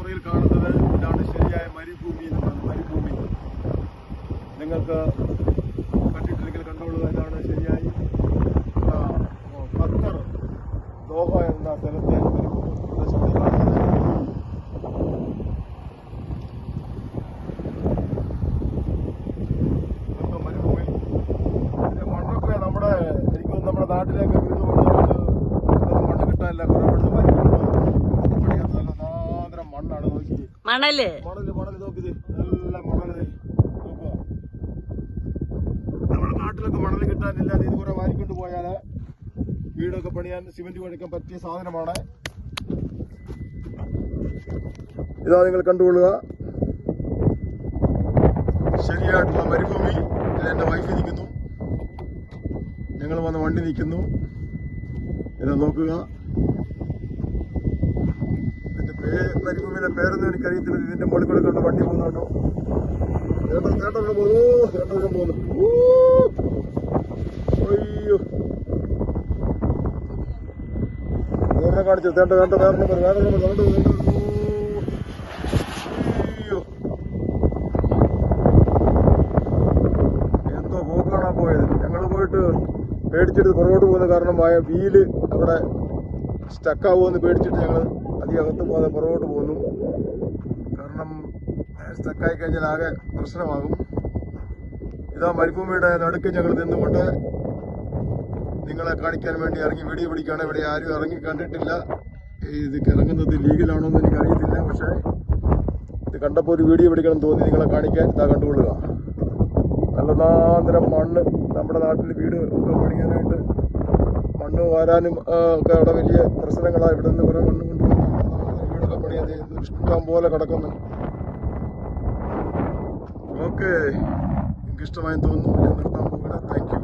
പുറകിൽ കാണുന്നത് ഇതാണ് ശരിയായ മരുഭൂമി എന്നുള്ളത്. മരുഭൂമി നിങ്ങൾക്ക് കണ്ടിട്ടില്ലെങ്കിൽ കണ്ടുകൊള്ളുക. ഇതാണ് ശരിയായി ഖത്തർ ദോഹ എന്ന സ്ഥലത്തെ പ്രദേശത്തെ മരുഭൂമി. പിന്നെ മണ്ണൊക്കെ നമ്മുടെ എനിക്കൊന്നും നമ്മുടെ നാട്ടിലേക്ക് വീട് മണ്ണ് കിട്ടാനില്ല. കുറവുണ്ട് നല്ല സാധനം മണ്ണാണ്. നോക്കി മണല് നോക്കിയത് നല്ല മണല് നോക്കുക. നമ്മുടെ നാട്ടിലൊക്കെ മണല് കിട്ടാനില്ല. ഇത് കുറെ വാരിക്കൊണ്ട് പോയാല് വീടൊക്കെ പണിയാൻ സിമെന്റ് പണിക്കാൻ പറ്റിയ സാധനമാണ്. ഇതാ നിങ്ങൾ കണ്ടുകൊള്ളുക. ശരിയായിട്ടുള്ള മരുഭൂമി. ഇതിൽ എന്റെ വൈഫ് നിൽക്കുന്നു, ഞങ്ങൾ വന്ന് വണ്ടി നിൽക്കുന്നു. ഇതാ നോക്കുക. മരുഭൂമിയുടെ പേരൊന്നും എനിക്കറിയത്തില്ല. ഇതിന്റെ മുകളിൽ കൂടെ കണ്ട് വണ്ടി പോകുന്നുണ്ടോ? ചേട്ടൻ പോകുന്നു. അയ്യോ വേറെ കാണിച്ചു. വേണ്ട വേറെ അയ്യോ എന്തോ പോക്കാണാ പോയത്. ഞങ്ങൾ പോയിട്ട് പേടിച്ചിട്ട് പുറകോട്ട് പോകുന്ന കാരണമായ വീല് അവിടെ സ്റ്റക്കാവുമെന്ന് പേടിച്ചിട്ട് ഞങ്ങൾ അധികം അകത്ത് പോകാതെ പുറകോട്ട് പോകുന്നു. കാരണം സ്റ്റക്കായി കഴിഞ്ഞാൽ ആകെ പ്രശ്നമാകും. ഇതാ മരുഭൂമിയുടെ നടുക്ക് ഞങ്ങൾ നിന്നുകൊണ്ട് നിങ്ങളെ കാണിക്കാൻ വേണ്ടി ഇറങ്ങി വീഡിയോ പിടിക്കുകയാണ്. ഇവിടെ ആരും ഇറങ്ങി കണ്ടിട്ടില്ല. ഇത് ഇറങ്ങുന്നത് ലീഗലാണോ എന്ന് എനിക്കറിയത്തില്ല. പക്ഷേ ഇത് കണ്ടപ്പോൾ ഒരു വീഡിയോ പിടിക്കണം തോന്നി നിങ്ങളെ കാണിക്കാൻ. ഇതാ കണ്ടുകൊള്ളുക. നല്ല നാന്തരം മണ്ണ്. നമ്മുടെ നാട്ടിൽ വീട് ഒക്കെ പണിയാനായിട്ട് മണ്ണ് വാരാനും ഒക്കെ അവിടെ വലിയ പ്രശ്നങ്ങളാണ്. ഇവിടെ നിന്ന് കുറെ മണ്ണ് കൊണ്ടുപോകുന്ന വീടൊക്കെ പണിയാൻ ഇഷ്ടം പോലെ കിടക്കുന്നു. ഓക്കെ, എനിക്ക് ഇഷ്ടമായെന്ന് തോന്നുന്നു. ഞാൻ നിർത്താൻ പോകുന്നത്. Thank you.